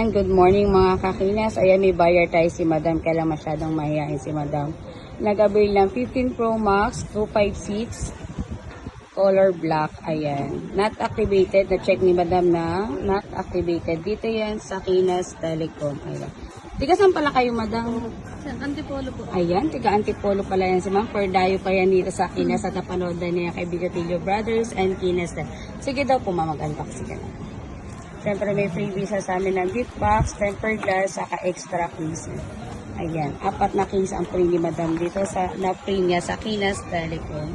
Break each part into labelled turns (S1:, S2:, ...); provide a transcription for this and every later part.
S1: Ayan, good morning mga kakinas. Ayan, may buyer tayo si Madam. Kaya lang masyadong mahihain si Madam. Nag-avail ng 15 Pro Max 256 color black. Ayan. Not activated. Na-check ni Madam na not activated. Dito yan sa Kinas Telecom. Ayan. Tiga saan pala kayo, Madam?
S2: Antipolo po.
S1: Ayan, tiga Antipolo pala yan si Ma'am. For dayo pa yan dito sa Kinas at napanood na niya kay Bigatillo Brothers and Kinas. Sige daw po, mag-unboxing ka na. Siyempre may freebie sa amin ng gift box, tempered glass, saka extra case. Ayan, 4 na case ang free ni Madam dito sa na-free niya sa Kinas Telecom.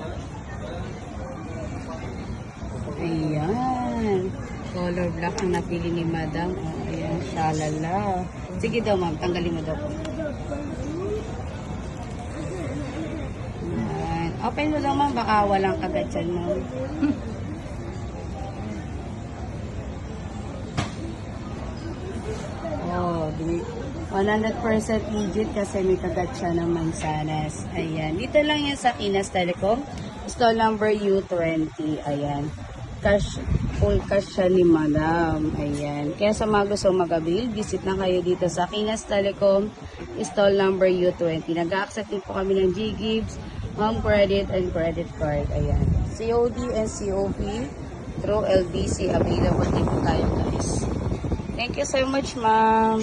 S1: Ayan, color black ang napili ni Madam. Oh, ayan, shalala. Sige daw ma'am, tanggalin mo daw po. Ayan. Open mo daw ma'am, baka walang kagat dyan ma'am. Oh, 100% legit kasi may kagat siya ng mansanas. Ayan. Dito lang yan sa Kinas Telecom. Stall number U20. Ayan. Cash, full cash siya ni Madam. Ayan. Kaya sa mga gusto mag-avail, visit na kayo dito sa Kinas Telecom. Stall number U20. Nag-accept din po kami ng G-Gives, home credit, and credit card. Ayan. COD and COP through LBC. Available din po tayo guys. Thank you so much, ma'am.